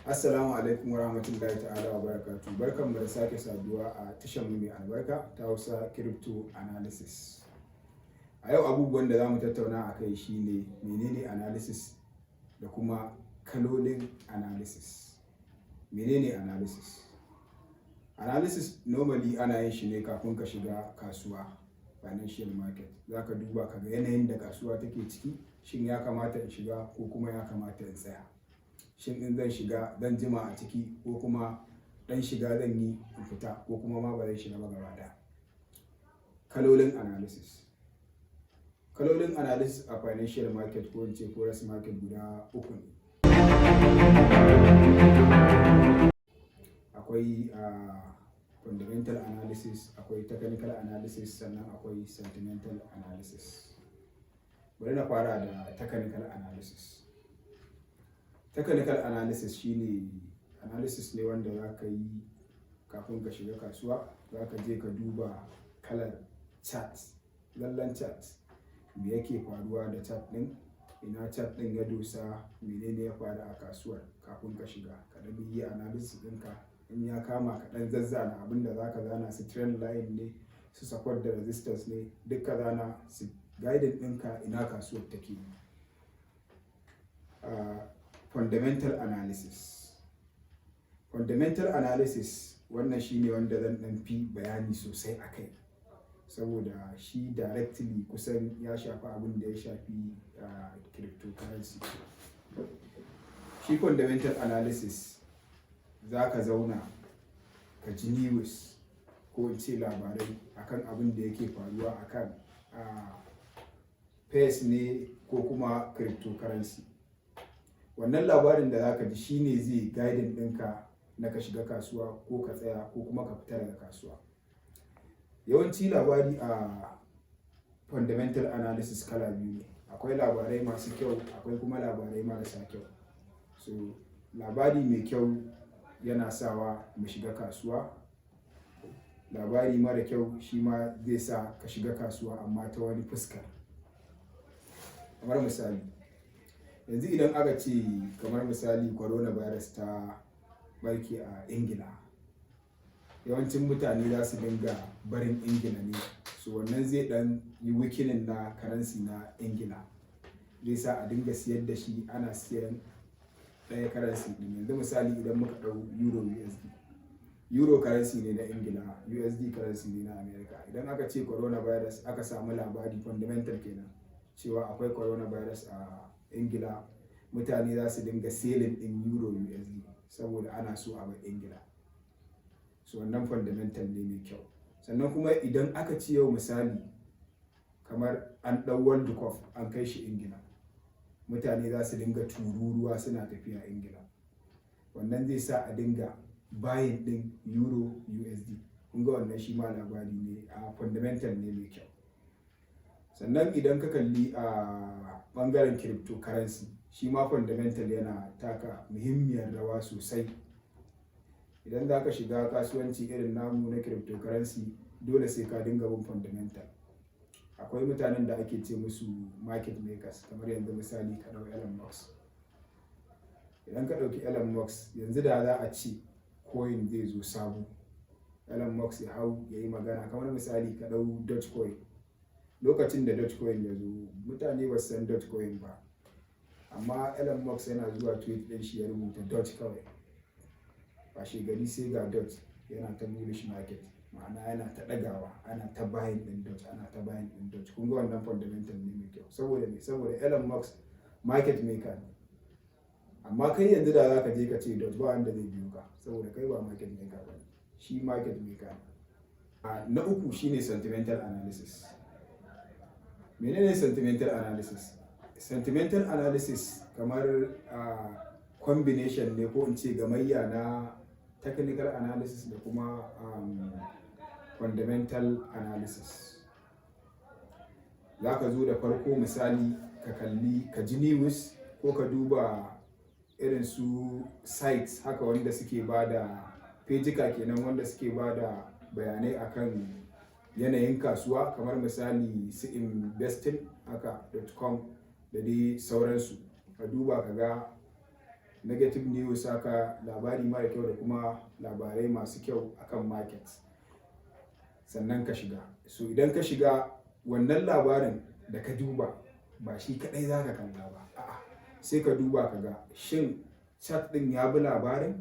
Assalamu alaikum wa rahmatullahi ta'ala wa barakatu. Barkanmu da sake saduwa a tashar mu mai albarka ta Hausa Crypto Analysis. A yau abubuwan da za mu tattauna a kai shine menene analysis da kuma kalolin analysis. Menene analysis? Analysis normally ana yin shi ne kafin ka shiga kasuwa, financial market. Za ka duba ka ga yanayin da kasuwa take ciki, shin ya kamata in shiga ko kuma ya kamata in tsaya. Shin in zan shiga zan jima a ciki ko kuma dan shiga zan yi in fita ko kuma ma ba zan shiga ba gaba ɗaya. Kalolin analysis. Kalolin analysis a financial market ko in ce forex market guda uku ne. Akwai fundamental analysis, akwai technical analysis, sannan akwai sentimental analysis. Bari na fara da technical analysis. Technical analysis shine analysis ne wanda za ka yi kafin ka shiga kasuwa. Za ka je ka duba kalar chart, lallan chart, me yake faruwa da chart ɗin, ina chart ɗin ya dosa, menene ya faru a kasuwar kafin ka shiga. Ka ɗan yi analysis ɗinka, in ya kama ka ɗan zazzana abin da za ka zana, su trend line ne, su support da resistance ne, duk ka zana su guiding ɗinka ina kasuwar take. Fundamental analysis. Fundamental analysis wannan shine wanda zan dan fi bayani sosai a kai, saboda shi directly kusan ya shafi abin da ya shafi cryptocurrency. Shi fundamental analysis za ka zauna ka ji news ko in ce labarai akan abin da yake faruwa akan pace ne ko kuma cryptocurrency. Wannan labarin da zaka ji shine zai guiding ɗinka na ka shiga kasuwa ko ka tsaya ko kuma ka fita daga kasuwa. Yawanci labari a fundamental analysis kala biyu ne. Akwai labarai masu kyau, akwai kuma labarai marasa kyau. So labari mai kyau yana sawa mu shiga kasuwa. Labari mara kyau shi ma zai sa ka shiga kasuwa amma ta wani fuskar. Kamar misali, yanzu idan aka ce kamar misali coronavirus ta barke a Ingila, yawancin mutane za su dinga barin Ingila ne, so wannan zai dan yi weakening na currency na Ingila, zai sa a dinga siyar da shi, ana siyan ɗaya currency din. Yanzu misali idan muka ɗau euro USD, euro currency ne na Ingila, USD currency ne na America. Idan aka ce coronavirus, aka samu labari fundamental kenan cewa akwai coronavirus a Ingila, mutane za su dinga selling din euro USD saboda ana so a bar Ingila. So wannan fundamental ne mai kyau. Sannan kuma idan aka ce yau misali kamar an ɗau World Cup an kai shi Ingila, mutane za su dinga tururuwa suna tafiya Ingila. Wannan zai sa a dinga buying din euro USD. Kun ga wannan shi ma labari ne a fundamental ne mai kyau. Sannan idan ka kalli a bangaren cryptocurrency, shi ma fundamental yana taka muhimmiyar rawa sosai. Idan za ka shiga kasuwanci irin namu na cryptocurrency, dole sai ka dinga bin fundamental. Akwai mutanen da ake ce musu market makers, kamar yanzu misali ka ɗau Elon Musk. Idan ka ɗauki Elon Musk, yanzu da za a ce coin zai zo sabo, Elon Musk ya hau ya yi magana, kamar misali ka ɗau Dogecoin. Lokacin da Dogecoin ya zo, mutane ba su san Dogecoin ba, amma Elon Musk yana zuwa tweet ɗin shi ya rubuta Doge kawai. Washe gari sai ga Doge yana ta bullish market, ma'ana yana ta ɗagawa, ana ta buying ɗin Doge, ana ta buying ɗin Doge. Kun ga wannan fundamental ne mai kyau. Saboda me? Saboda Elon Musk market maker ne. Amma kai yanzu da za ka je ka ce Doge, ba wanda zai biyo ka, saboda kai ba market maker ba ne, shi market maker ne. Na uku shine sentimental analysis. Menene sentimental analysis? Sentimental analysis kamar combination ne ko in ce gamayya na technical analysis da kuma fundamental analysis. Za ka zo da farko misali ka kalli, ka ji news ko ka duba irin su sites haka wanda suke bada pejika kenan, wanda suke bada bayanai akan yanayin kasuwa, kamar misali su investing haka .com da dai sauransu. Ka duba ka ga negative news haka, labari mara kyau da kuma labarai masu kyau akan market, sannan ka shiga. So idan ka shiga wannan labarin da ka duba ba shi kadai za ka kalla ba, a'a sai ka duba ka ga shin chat din ya bi labarin,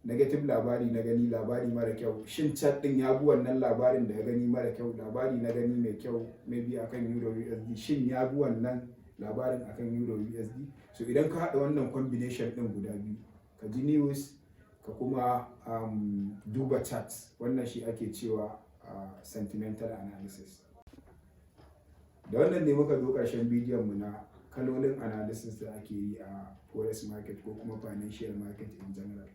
negative labari na gani, labari mara kyau, shin chat din ya bi wannan labarin da ya gani mara kyau, labari na gani mai kyau maybe akan euro USD, shin ya bi wannan labarin akan euro USD. So idan ka haɗa wannan combination din guda biyu, ka ji news ka kuma duba charts, wannan shi ake cewa sentimental analysis. Da wannan ne muka zo ƙarshen bidiyon mu na kalolin analysis da ake yi a forex market ko kuma financial market in general.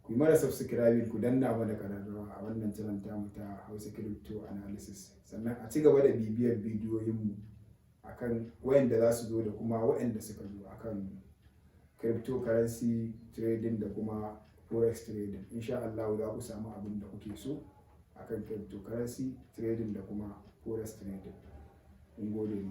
Ku yi mana subscribing, ku danna mana ƙararrawa a wannan channel tamu ta Hausa Crypto Analysis, sannan a ci gaba da bibiyar bidiyoyinmu akan wayanda za su zo da kuma wayanda suka zo akan cryptocurrency trading da kuma forex trading. Insha Allah za ku samu abin da kuke so akan cryptocurrency trading da kuma forex trading. Mun gode.